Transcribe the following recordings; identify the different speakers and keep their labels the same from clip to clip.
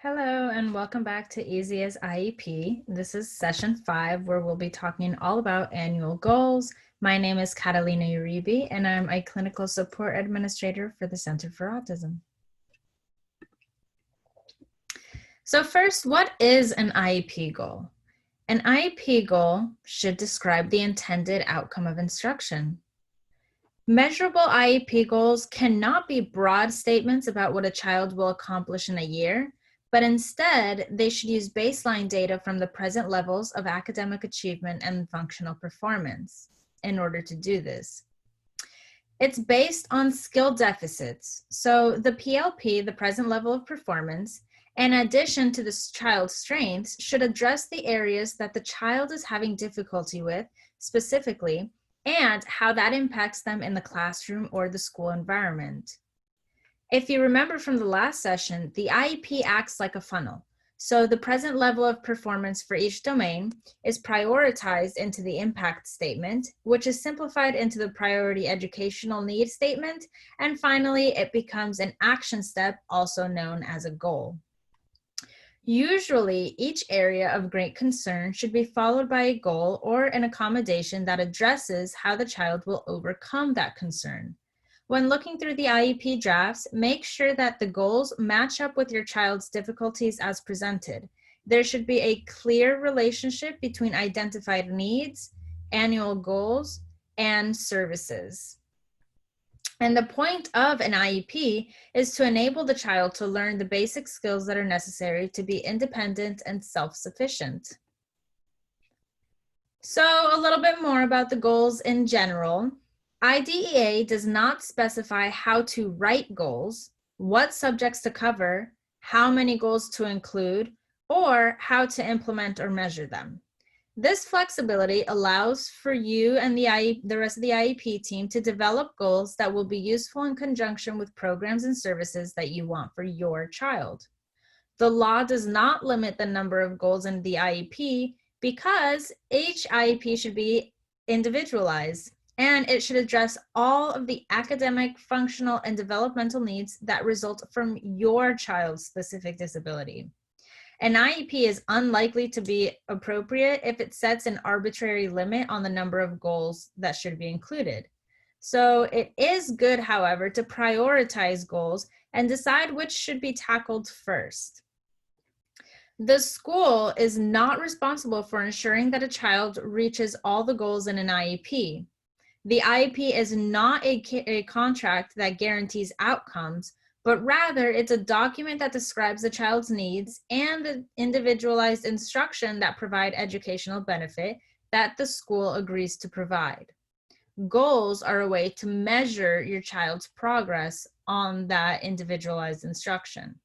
Speaker 1: Hello and welcome back to Easy as IEP. This is session 5 where we'll be talking all about annual goals. My name is Catalina Uribe and I'm a clinical support administrator for the Center for Autism. So first, what is an IEP goal? An IEP goal should describe the intended outcome of instruction. Measurable IEP goals cannot be broad statements about what a child will accomplish in a year, but instead, they should use baseline data from the present levels of academic achievement and functional performance in order to do this. It's based on skill deficits. So the PLP, the present level of performance, in addition to the child's strengths, should address the areas that the child is having difficulty with specifically, and how that impacts them in the classroom or the school environment. If you remember from the last session, the IEP acts like a funnel. So the present level of performance for each domain is prioritized into the impact statement, which is simplified into the priority educational need statement. And finally, it becomes an action step, also known as a goal. Usually, each area of great concern should be followed by a goal or an accommodation that addresses how the child will overcome that concern. When looking through the IEP drafts, make sure that the goals match up with your child's difficulties as presented. There should be a clear relationship between identified needs, annual goals, and services. And the point of an IEP is to enable the child to learn the basic skills that are necessary to be independent and self-sufficient. So a little bit more about the goals in general. IDEA does not specify how to write goals, what subjects to cover, how many goals to include, or how to implement or measure them. This flexibility allows for you and the rest of the IEP team to develop goals that will be useful in conjunction with programs and services that you want for your child. The law does not limit the number of goals in the IEP because each IEP should be individualized, and it should address all of the academic, functional, and developmental needs that result from your child's specific disability. An IEP is unlikely to be appropriate if it sets an arbitrary limit on the number of goals that should be included. So it is good, however, to prioritize goals and decide which should be tackled first. The school is not responsible for ensuring that a child reaches all the goals in an IEP. The IEP is not a contract that guarantees outcomes, but rather it's a document that describes the child's needs and the individualized instruction that provide educational benefit that the school agrees to provide. Goals are a way to measure your child's progress on that individualized instruction.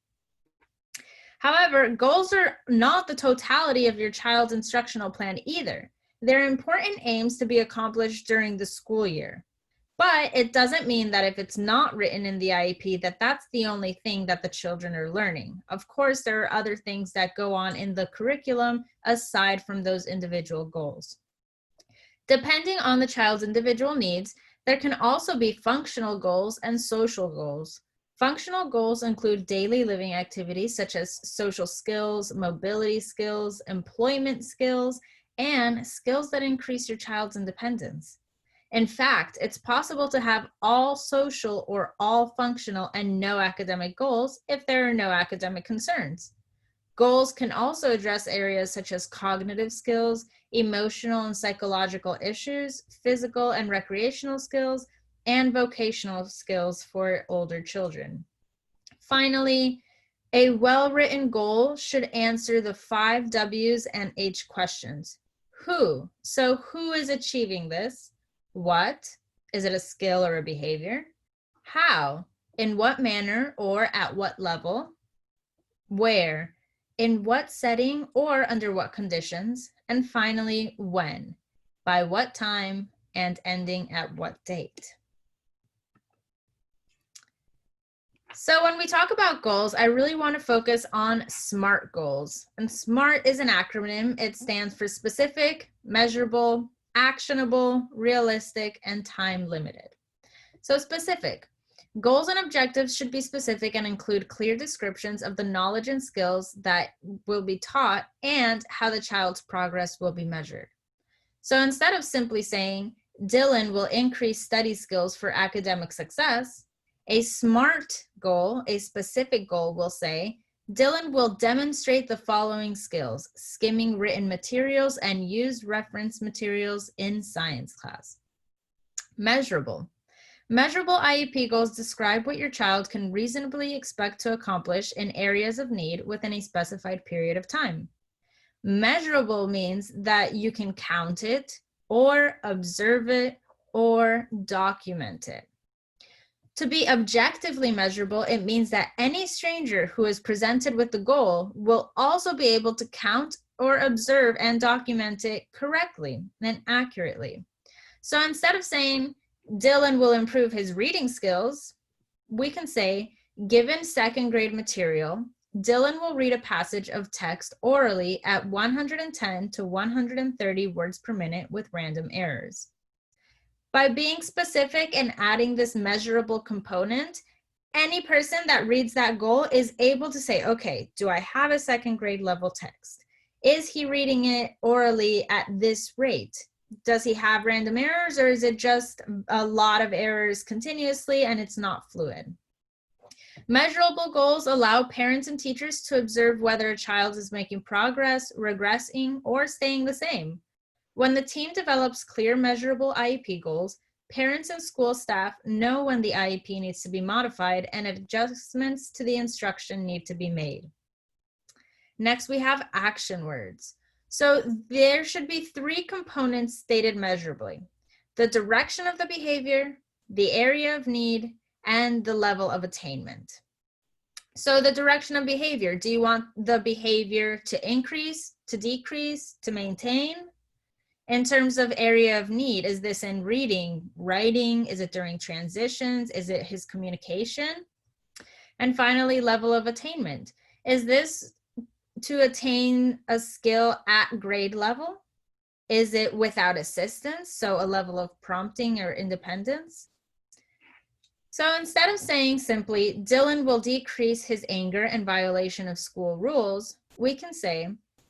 Speaker 1: However, goals are not the totality of your child's instructional plan either. They're important aims to be accomplished during the school year. But it doesn't mean that if it's not written in the IEP that that's the only thing that the children are learning. Of course, there are other things that go on in the curriculum aside from those individual goals. Depending on the child's individual needs, there can also be functional goals and social goals. Functional goals include daily living activities such as social skills, mobility skills, employment skills, and skills that increase your child's independence. In fact, it's possible to have all social or all functional and no academic goals if there are no academic concerns. Goals can also address areas such as cognitive skills, emotional and psychological issues, physical and recreational skills, and vocational skills for older children. Finally, a well-written goal should answer the 5 W's and H questions. Who? So who is achieving this? What? Is it a skill or a behavior? How? In what manner or at what level? Where? In what setting or under what conditions? And finally, when? By what time and ending at what date? So when we talk about goals, I really want to focus on SMART goals. And SMART is an acronym. It stands for specific, measurable, actionable, realistic, and time limited. So specific. Goals and objectives should be specific and include clear descriptions of the knowledge and skills that will be taught and how the child's progress will be measured. So instead of simply saying, Dylan will increase study skills for academic success, a SMART goal, a specific goal, will say, Dylan will demonstrate the following skills: skimming written materials and used reference materials in science class. Measurable. Measurable IEP goals describe what your child can reasonably expect to accomplish in areas of need within a specified period of time. Measurable means that you can count it or observe it or document it. To be objectively measurable, it means that any stranger who is presented with the goal will also be able to count or observe and document it correctly and accurately. So instead of saying, Dylan will improve his reading skills, we can say, given second grade material, Dylan will read a passage of text orally at 110 to 130 words per minute with random errors. By being specific and adding this measurable component, any person that reads that goal is able to say, okay, do I have a second grade level text? Is he reading it orally at this rate? Does he have random errors, or is it just a lot of errors continuously and it's not fluid? Measurable goals allow parents and teachers to observe whether a child is making progress, regressing, or staying the same. When the team develops clear, measurable IEP goals, parents and school staff know when the IEP needs to be modified and adjustments to the instruction need to be made. Next, we have action words. So there should be 3 components stated measurably: the direction of the behavior, the area of need, and the level of attainment. So the direction of behavior, do you want the behavior to increase, to decrease, to maintain? In terms of area of need, is this in reading, writing? Is it during transitions? Is it his communication? And finally, level of attainment. Is this to attain a skill at grade level? Is it without assistance, so a level of prompting or independence? So instead of saying simply, Dylan will decrease his anger and violation of school rules, we can say,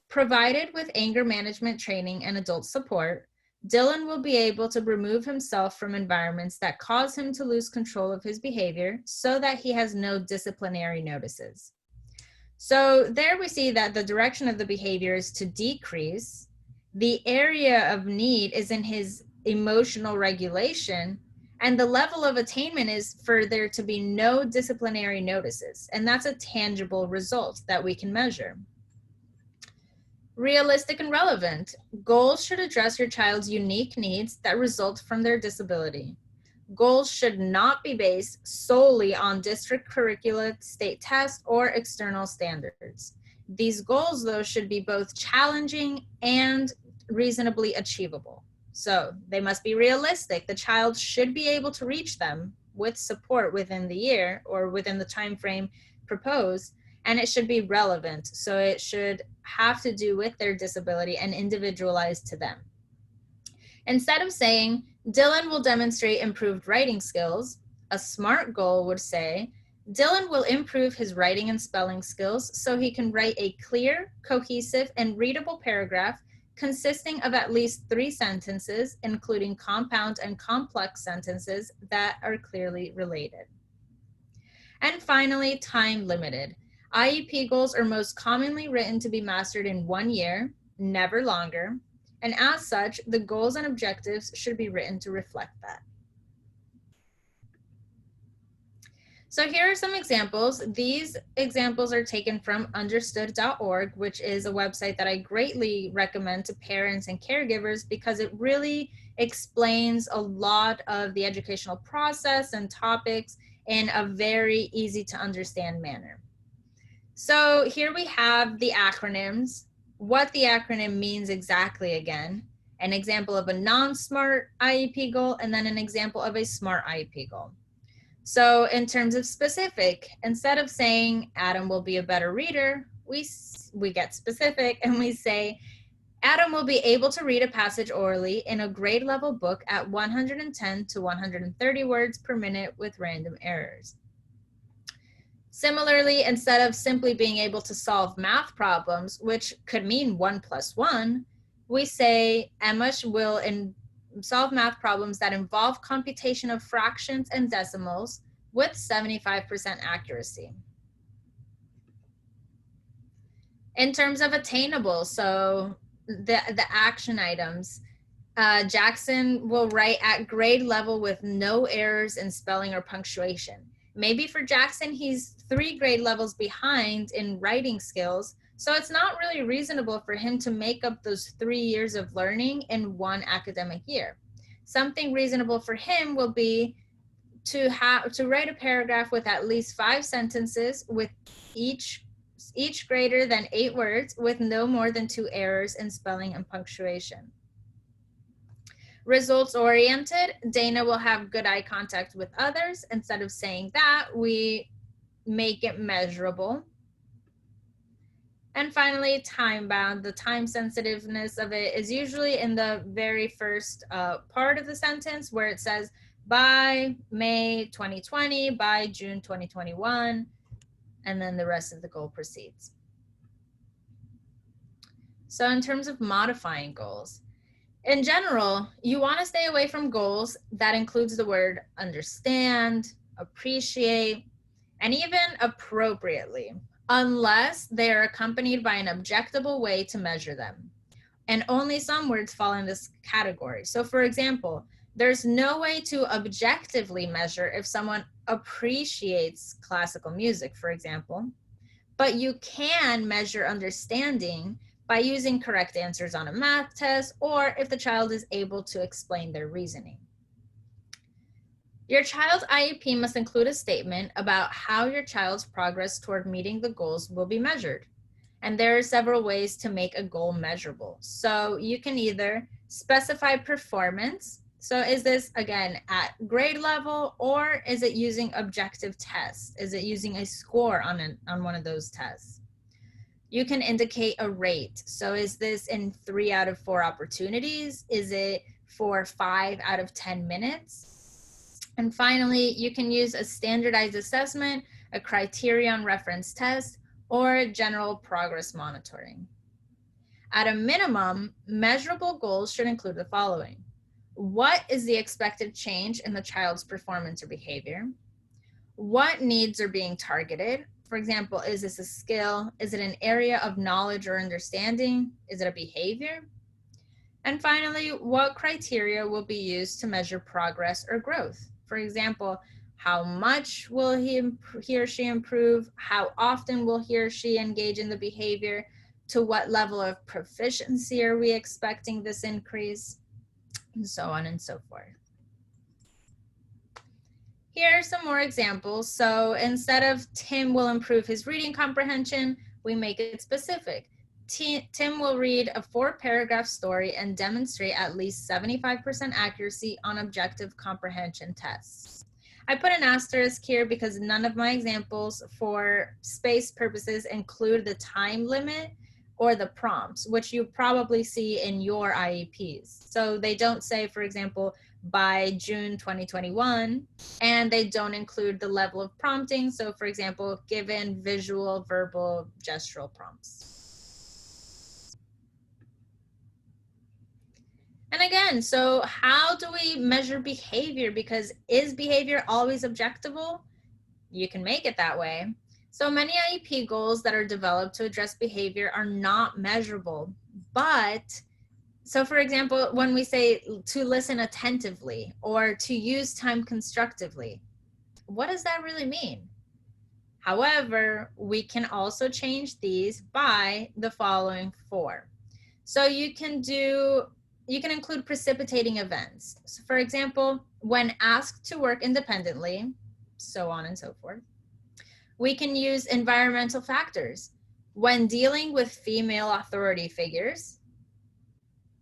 Speaker 1: provided with anger management training and adult support, Dylan will be able to remove himself from environments that cause him to lose control of his behavior so that he has no disciplinary notices. So there we see that the direction of the behavior is to decrease. The area of need is in his emotional regulation, and the level of attainment is for there to be no disciplinary notices. And that's a tangible result that we can measure. Realistic and relevant. Goals should address your child's unique needs that result from their disability. Goals should not be based solely on district curricula, state tests, or external standards. These goals, though, should be both challenging and reasonably achievable. So they must be realistic. The child should be able to reach them with support within the year or within the time frame proposed, and it should be relevant. So it should have to do with their disability and individualized to them. Instead of saying, Dylan will demonstrate improved writing skills, a SMART goal would say, Dylan will improve his writing and spelling skills so he can write a clear, cohesive, and readable paragraph consisting of at least 3 sentences, including compound and complex sentences that are clearly related. And finally, time limited. IEP goals are most commonly written to be mastered in 1 year, never longer, and as such, the goals and objectives should be written to reflect that. So here are some examples. These examples are taken from understood.org, which is a website that I greatly recommend to parents and caregivers because it really explains a lot of the educational process and topics in a very easy to understand manner. So here we have the acronyms, what the acronym means exactly again, an example of a non-SMART IEP goal, and then an example of a SMART IEP goal. So in terms of specific, instead of saying Adam will be a better reader, we get specific and we say Adam will be able to read a passage orally in a grade level book at 110 to 130 words per minute with random errors. Similarly, instead of simply being able to solve math problems, which could mean 1 plus 1, we say Emma will solve math problems that involve computation of fractions and decimals with 75% accuracy. In terms of attainable, so the action items, Jackson will write at grade level with no errors in spelling or punctuation. Maybe for Jackson, he's 3 grade levels behind in writing skills, so it's not really reasonable for him to make up those 3 years of learning in 1 academic year. Something reasonable for him will be to write a paragraph with at least 5 sentences with each greater than 8 words with no more than 2 errors in spelling and punctuation. Results oriented, Dana will have good eye contact with others. Instead of saying that, we make it measurable. And finally, time bound. The time sensitiveness of it is usually in the very first part of the sentence where it says by May 2020, by June 2021, and then the rest of the goal proceeds. So in terms of modifying goals, in general, you want to stay away from goals that includes the word understand, appreciate, and even appropriately, unless they are accompanied by an objectable way to measure them. And only some words fall in this category. So for example, there's no way to objectively measure if someone appreciates classical music, for example, but you can measure understanding by using correct answers on a math test, or if the child is able to explain their reasoning. Your child's IEP must include a statement about how your child's progress toward meeting the goals will be measured. And there are several ways to make a goal measurable. So you can either specify performance. So is this, again, at grade level, or is it using objective tests? Is it using a score on one of those tests? You can indicate a rate. So is this in 3 out of 4 opportunities? Is it for 5 out of 10 minutes? And finally, you can use a standardized assessment, a criterion reference test, or general progress monitoring. At a minimum, measurable goals should include the following. What is the expected change in the child's performance or behavior? What needs are being targeted? For example, is this a skill? Is it an area of knowledge or understanding? Is it a behavior? And finally, what criteria will be used to measure progress or growth? For example, how much will he or she improve? How often will he or she engage in the behavior? To what level of proficiency are we expecting this increase? And so on and so forth. Here are some more examples. So instead of Tim will improve his reading comprehension, we make it specific. Tim will read a 4-paragraph story and demonstrate at least 75% accuracy on objective comprehension tests. I put an asterisk here because none of my examples for space purposes include the time limit or the prompts, which you probably see in your IEPs. So they don't say, for example, by June 2021, and they don't include the level of prompting. So for example, given visual, verbal, gestural prompts. And again, so how do we measure behavior? Because is behavior always objectable? You can make it that way. So many IEP goals that are developed to address behavior are not measurable, but so for example, when we say to listen attentively or to use time constructively, what does that really mean? However, we can also change these by the following 4. So you can include precipitating events. So for example, when asked to work independently, so on and so forth. We can use environmental factors. When dealing with female authority figures,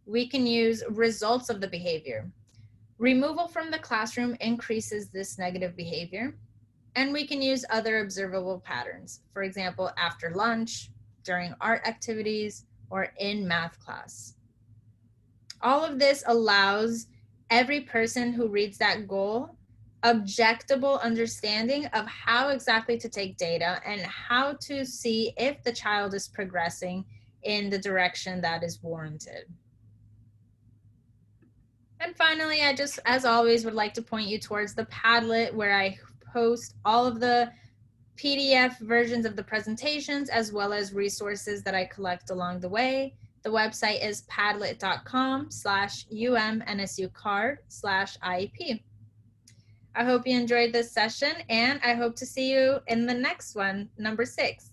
Speaker 1: we can use results of the behavior. Removal from the classroom increases this negative behavior. And we can use other observable patterns. For example, after lunch, during art activities, or in math class. All of this allows every person who reads that goal objectable understanding of how exactly to take data and how to see if the child is progressing in the direction that is warranted. And finally, I just, as always, would like to point you towards the Padlet, where I post all of the PDF versions of the presentations as well as resources that I collect along the way. The website is padlet.com/UM-NSU card/IEP. I hope you enjoyed this session, and I hope to see you in the next one, number 6.